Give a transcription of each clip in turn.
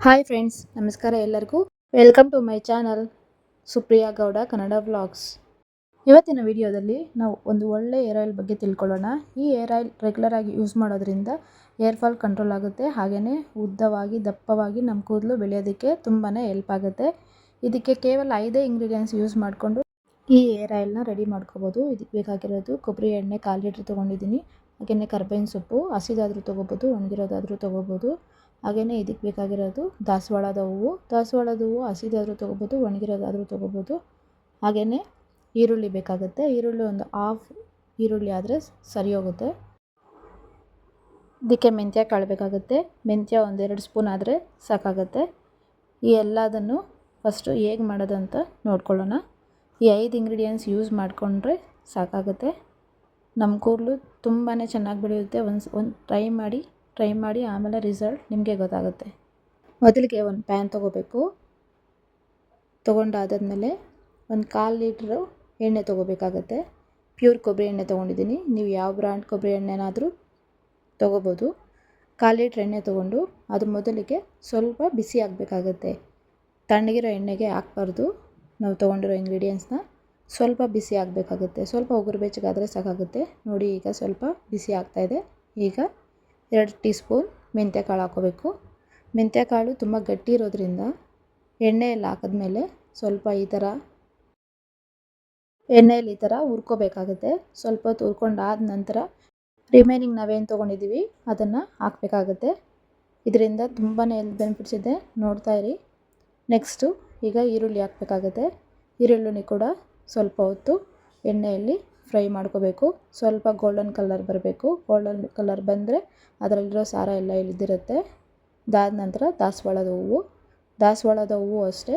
Hi friends, ನಮಸ್ಕಾರ ಎಲ್ಲರಿಗೂ. Welcome to my channel Supriya Gowda Kannada vlogs. ಇವತ್ತಿನ ವಿಡಿಯೋದಲ್ಲಿ ನಾವು ಒಂದು ಒಳ್ಳೆ ಏರ್ ಆಯಿಲ್ ಬಗ್ಗೆ ತಿಳ್ಕೊಳ್ಳೋಣ. ಈ ಏರ್ ಆಯಿಲ್ ರೆಗ್ಯುಲರ್ ಆಗಿ ಯೂಸ್ ಮಾಡೋದ್ರಿಂದ ಏರ್ ಫಾಲ್ ಕಂಟ್ರೋಲ್ ಆಗುತ್ತೆ, ಹಾಗೆಯೇ ಉದ್ದವಾಗಿ ದಪ್ಪವಾಗಿ ನಮ್ಮ ಕೂದಲು ಬೆಳೆಯೋದಕ್ಕೆ ತುಂಬಾ ಹೆಲ್ಪ್ ಆಗುತ್ತೆ. ಇದಕ್ಕೆ ಕೇವಲ 5 ಇಂಗ್ರೀಡಿಯೆಂಟ್ಸ್ ಯೂಸ್ ಮಾಡಿಕೊಂಡು ಈ ಏರ್ ಆಯಿಲ್ನ ರೆಡಿ ಮಾಡ್ಕೋಬೋದು. ಇದಕ್ಕೆ ಬೇಕಾಗಿರೋದು ಕೊಬ್ಬರಿ ಎಣ್ಣೆ 1/4 ಲೀಟ್ರ್ ತೊಗೊಂಡಿದ್ದೀನಿ. ಹಾಗೆಯೇ ಕರ್ಬೇವಿನ ಸೊಪ್ಪು ಹಸಿದಾದರೂ ತೊಗೋಬೋದು, ಒಣಗಿರೋದಾದರೂ ತೊಗೋಬೋದು. ಹಾಗೆಯೇ ಇದಕ್ಕೆ ಬೇಕಾಗಿರೋದು ದಾಸವಾಳದ ಹೂವು ಹಸಿದಾದರೂ ತೊಗೋಬೋದು, ಒಣಗಿರೋದಾದರೂ ತೊಗೋಬೋದು. ಹಾಗೆಯೇ ಈರುಳ್ಳಿ ಬೇಕಾಗುತ್ತೆ. ಈರುಳ್ಳಿ ಒಂದು ಹಾಫ್ ಈರುಳ್ಳಿ ಆದರೆ ಸರಿ ಹೋಗುತ್ತೆ. ಇದಕ್ಕೆ ಮೆಂತ್ಯ ಕಾಳು ಬೇಕಾಗುತ್ತೆ. ಮೆಂತ್ಯ 1-2 ಸ್ಪೂನ್ ಆದರೆ ಸಾಕಾಗುತ್ತೆ. ಈ ಎಲ್ಲದನ್ನು ಫಸ್ಟು ಹೇಗೆ ಮಾಡೋದು ಅಂತ ನೋಡ್ಕೊಳ್ಳೋಣ. ಈ 5 ಇಂಗ್ರೀಡಿಯೆಂಟ್ಸ್ ಯೂಸ್ ಮಾಡಿಕೊಂಡ್ರೆ ಸಾಕಾಗುತ್ತೆ. ನಮ್ಮ ಕೂದಲು ತುಂಬಾ ಚೆನ್ನಾಗಿ ಬೆಳೆಯುತ್ತೆ. ಒಂದು ಟ್ರೈ ಮಾಡಿ ಆಮೇಲೆ ರಿಸಲ್ಟ್ ನಿಮಗೆ ಗೊತ್ತಾಗುತ್ತೆ. ಮೊದಲಿಗೆ ಒಂದು ಪ್ಯಾನ್ ತೊಗೋಬೇಕು. ತೊಗೊಂಡಾದಮೇಲೆ ಒಂದು 1/4 ಲೀಟ್ರು ಎಣ್ಣೆ ತೊಗೋಬೇಕಾಗತ್ತೆ. ಪ್ಯೂರ್ ಕೊಬ್ಬರಿ ಎಣ್ಣೆ ತೊಗೊಂಡಿದ್ದೀನಿ. ನೀವು ಯಾವ ಬ್ರ್ಯಾಂಡ್ ಕೊಬ್ಬರಿ ಎಣ್ಣೆನಾದರೂ ತೊಗೋಬೋದು. 1/4 ಲೀಟ್ರ್ ಎಣ್ಣೆ ತೊಗೊಂಡು ಅದು ಮೊದಲಿಗೆ ಸ್ವಲ್ಪ ಬಿಸಿ ಆಗಬೇಕಾಗತ್ತೆ. ತಣ್ಣಗಿರೋ ಎಣ್ಣೆಗೆ ಹಾಕ್ಬಾರ್ದು. ನಾವು ತೊಗೊಂಡಿರೋ ಇಂಗ್ರೀಡಿಯೆಂಟ್ಸ್ನ ಸ್ವಲ್ಪ ಬಿಸಿ ಆಗಬೇಕಾಗುತ್ತೆ. ಸ್ವಲ್ಪ ಉಗುರು ಬೆಚ್ಚಗಾದರೆ ಸಾಕಾಗುತ್ತೆ. ನೋಡಿ, ಈಗ ಸ್ವಲ್ಪ ಬಿಸಿ ಆಗ್ತಾಯಿದೆ. ಈಗ 2 ಟೀ ಸ್ಪೂನ್ ಮೆಂತ್ಯ ಕಾಳು ಹಾಕ್ಕೋಬೇಕು. ಮೆಂತ್ಯ ಕಾಳು ತುಂಬ ಗಟ್ಟಿ ಇರೋದ್ರಿಂದ ಎಣ್ಣೆಯಲ್ಲಿ ಹಾಕಿದ್ಮೇಲೆ ಸ್ವಲ್ಪ ಈ ಥರ ಹುರ್ಕೋಬೇಕಾಗುತ್ತೆ. ಸ್ವಲ್ಪ ಹೊತ್ತು ಹುರ್ಕೊಂಡಾದ ನಂತರ ರಿಮೈನಿಂಗ್ ನಾವೇನು ತೊಗೊಂಡಿದ್ದೀವಿ ಅದನ್ನು ಹಾಕಬೇಕಾಗುತ್ತೆ. ಇದರಿಂದ ತುಂಬಾ ಹೆಲ್ತ್ ಬೆನಿಫಿಟ್ಸ್ ಇದೆ, ನೋಡ್ತಾ ಇರಿ. ನೆಕ್ಸ್ಟು ಈಗ ಈರುಳ್ಳಿ ಹಾಕಬೇಕಾಗುತ್ತೆ. ಈರುಳ್ಳಿ ಕೂಡ ಸ್ವಲ್ಪ ಹೊತ್ತು ಎಣ್ಣೆಯಲ್ಲಿ ಫ್ರೈ ಮಾಡ್ಕೋಬೇಕು. ಸ್ವಲ್ಪ ಗೋಲ್ಡನ್ ಕಲರ್ ಬರಬೇಕು. ಗೋಲ್ಡನ್ ಕಲರ್ ಬಂದರೆ ಅದರಲ್ಲಿರೋ ಸಾರ ಎಲ್ಲ ಇಳಿದಿರುತ್ತೆ. ಅದಾದ ನಂತರ ದಾಸವಾಳದ ಹೂವು ಅಷ್ಟೇ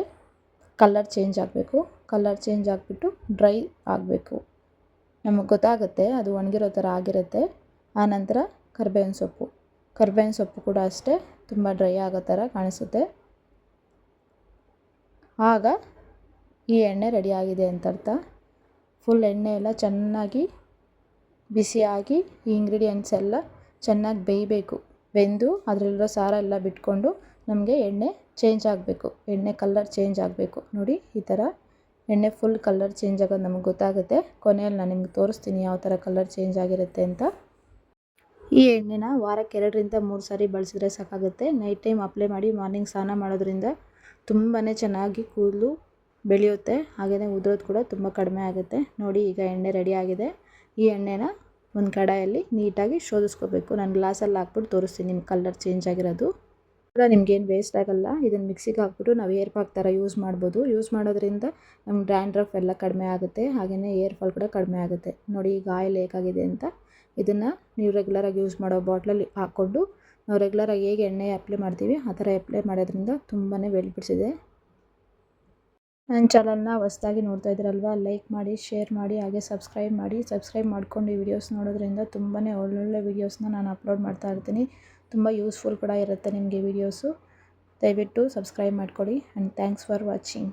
ಕಲರ್ ಚೇಂಜ್ ಆಗಬೇಕು. ಕಲರ್ ಚೇಂಜ್ ಆಗಿಬಿಟ್ಟು ಡ್ರೈ ಆಗಬೇಕು. ನಮಗೆ ಗೊತ್ತಾಗುತ್ತೆ ಅದು ಒಣಗಿರೋ ಥರ ಆಗಿರುತ್ತೆ. ಆನಂತರ ಕರ್ಬೇವಿನ ಸೊಪ್ಪು ಕೂಡ ಅಷ್ಟೇ ತುಂಬ ಡ್ರೈ ಆಗೋ ಥರ ಕಾಣಿಸುತ್ತೆ. ಆಗ ಈ ಎಣ್ಣೆ ರೆಡಿಯಾಗಿದೆ ಅಂತ ಅರ್ಥ. ಫುಲ್ ಎಣ್ಣೆ ಎಲ್ಲ ಚೆನ್ನಾಗಿ ಬಿಸಿಯಾಗಿ ಈ ಇಂಗ್ರೀಡಿಯೆಂಟ್ಸ್ ಎಲ್ಲ ಚೆನ್ನಾಗಿ ಬೇಯಬೇಕು. ಬೆಂದು ಅದರಲ್ಲಿರೋ ಸಾರ ಎಲ್ಲ ಬಿಟ್ಕೊಂಡು ನಮಗೆ ಎಣ್ಣೆ ಚೇಂಜ್ ಆಗಬೇಕು. ಎಣ್ಣೆ ಕಲರ್ ಚೇಂಜ್ ಆಗಬೇಕು. ನೋಡಿ, ಈ ಥರ ಎಣ್ಣೆ ಫುಲ್ ಕಲರ್ ಚೇಂಜ್ ಆಗೋದು ನಮಗೆ ಗೊತ್ತಾಗುತ್ತೆ. ಕೊನೆಯಲ್ಲಿ ನಾನು ನಿಮ್ಗೆ ತೋರಿಸ್ತೀನಿ ಯಾವ ಥರ ಕಲರ್ ಚೇಂಜ್ ಆಗಿರುತ್ತೆ ಅಂತ. ಈ ಎಣ್ಣೆನ ವಾರಕ್ಕೆ 2-3 ಸಾರಿ ಬಳಸಿದ್ರೆ ಸಾಕಾಗುತ್ತೆ. ನೈಟ್ ಟೈಮ್ ಅಪ್ಲೈ ಮಾಡಿ ಮಾರ್ನಿಂಗ್ ಸ್ನಾನ ಮಾಡೋದ್ರಿಂದ ತುಂಬಾ ಚೆನ್ನಾಗಿ ಕೂದಲು ಬೆಳೆಯುತ್ತೆ. ಹಾಗೆಯೇ ಉದುರೋದು ಕೂಡ ತುಂಬ ಕಡಿಮೆ ಆಗುತ್ತೆ. ನೋಡಿ, ಈಗ ಎಣ್ಣೆ ರೆಡಿ ಆಗಿದೆ. ಈ ಎಣ್ಣೆನ ಒಂದು ಕಡಾಯಲ್ಲಿ ನೀಟಾಗಿ ಶೋಧಿಸ್ಕೋಬೇಕು. ನಾನು ಗ್ಲಾಸಲ್ಲಿ ಹಾಕ್ಬಿಟ್ಟು ತೋರಿಸ್ತೀನಿ ನಿಮ್ಗೆ ಕಲರ್ ಚೇಂಜ್ ಆಗಿರೋದು. ಕೂಡ ನಿಮ್ಗೇನು ವೇಸ್ಟ್ ಆಗೋಲ್ಲ. ಇದನ್ನು ಮಿಕ್ಸಿಗೆ ಹಾಕ್ಬಿಟ್ಟು ನಾವು ಏರ್ ಪ್ಯಾಕ್ ಥರ ಯೂಸ್ ಮಾಡ್ಬೋದು. ಯೂಸ್ ಮಾಡೋದ್ರಿಂದ ನಮ್ಗೆ ಡ್ಯಾಂಡ್ರಫ್ ಎಲ್ಲ ಕಡಿಮೆ ಆಗುತ್ತೆ. ಹಾಗೆಯೇ ಏರ್ ಫಾಲ್ ಕೂಡ ಕಡಿಮೆ ಆಗುತ್ತೆ. ನೋಡಿ, ಈಗ ಆಯಿಲ್ ಹೇಗಾಗಿದೆ ಅಂತ. ಇದನ್ನು ನೀವು ರೆಗ್ಯುಲರಾಗಿ ಯೂಸ್ ಮಾಡೋ ಬಾಟ್ಲಲ್ಲಿ ಹಾಕ್ಕೊಂಡು ನಾವು ರೆಗ್ಯುಲರಾಗಿ ಹೇಗೆ ಎಣ್ಣೆ ಅಪ್ಲೈ ಮಾಡ್ತೀವಿ ಆ ಥರ ಅಪ್ಲೈ ಮಾಡೋದ್ರಿಂದ ತುಂಬಾ ಬೆನಿಫಿಟ್ಸ್ ಇದೆ. ನನ್ನ ಚಾನಲ್ನ ಹೊಸದಾಗಿ ನೋಡ್ತಾ ಇದ್ದೀರಲ್ವ, ಲೈಕ್ ಮಾಡಿ, ಶೇರ್ ಮಾಡಿ, ಹಾಗೆ ಸಬ್ಸ್ಕ್ರೈಬ್ ಮಾಡಿ. ಸಬ್ಸ್ಕ್ರೈಬ್ ಮಾಡ್ಕೊಂಡು ಈ ವಿಡಿಯೋಸ್ ನೋಡೋದ್ರಿಂದ ತುಂಬಾ ಒಳ್ಳೊಳ್ಳೆ ವೀಡಿಯೋಸ್ನ ನಾನು ಅಪ್ಲೋಡ್ ಮಾಡ್ತಾ ಇರ್ತೀನಿ. ತುಂಬ ಯೂಸ್ಫುಲ್ ಕೂಡ ಇರುತ್ತೆ ನಿಮಗೆ ವೀಡಿಯೋಸು. ದಯವಿಟ್ಟು ಸಬ್ಸ್ಕ್ರೈಬ್ ಮಾಡ್ಕೊಳ್ಳಿ. And thanks for watching.